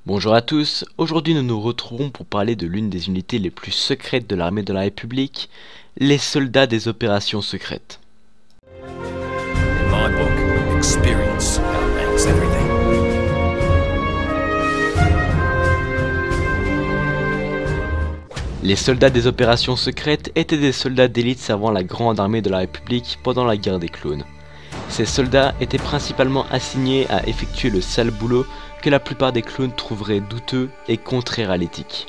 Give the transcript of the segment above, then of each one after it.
Bonjour à tous, aujourd'hui nous nous retrouvons pour parler de l'une des unités les plus secrètes de l'armée de la République, les soldats des opérations secrètes. In my book, experience outranks everything. Les soldats des opérations secrètes étaient des soldats d'élite servant la grande armée de la République pendant la guerre des clones. Ces soldats étaient principalement assignés à effectuer le sale boulot que la plupart des clones trouveraient douteux et contraire à l'éthique.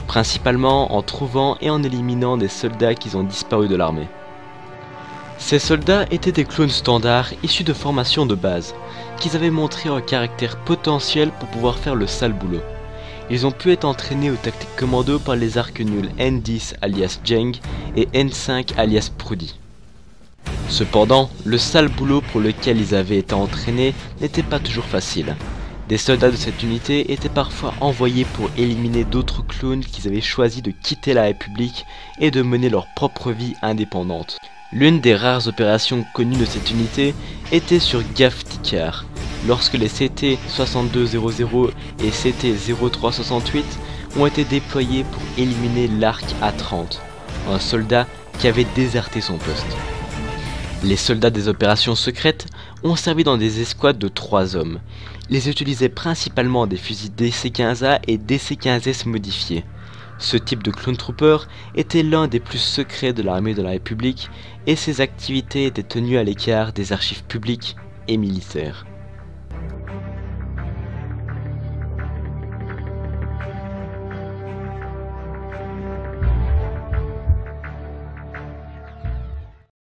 Principalement en trouvant et en éliminant des soldats qui ont disparu de l'armée. Ces soldats étaient des clones standards issus de formations de base, qui avaient montré un caractère potentiel pour pouvoir faire le sale boulot. Ils ont pu être entraînés aux tactiques commando par les arcs-nuls N10 alias Jeng et N5 alias Prudy. Cependant, le sale boulot pour lequel ils avaient été entraînés n'était pas toujours facile. Des soldats de cette unité étaient parfois envoyés pour éliminer d'autres clones qui avaient choisi de quitter la République et de mener leur propre vie indépendante. L'une des rares opérations connues de cette unité était sur Gaf Tikar, lorsque les CT-6200 et CT-0368 ont été déployés pour éliminer l'Arc A30, un soldat qui avait déserté son poste. Les soldats des opérations secrètes ont servi dans des escouades de 3 hommes. Ils utilisaient principalement des fusils DC-15A et DC-15S modifiés. Ce type de clone trooper était l'un des plus secrets de l'armée de la République et ses activités étaient tenues à l'écart des archives publiques et militaires.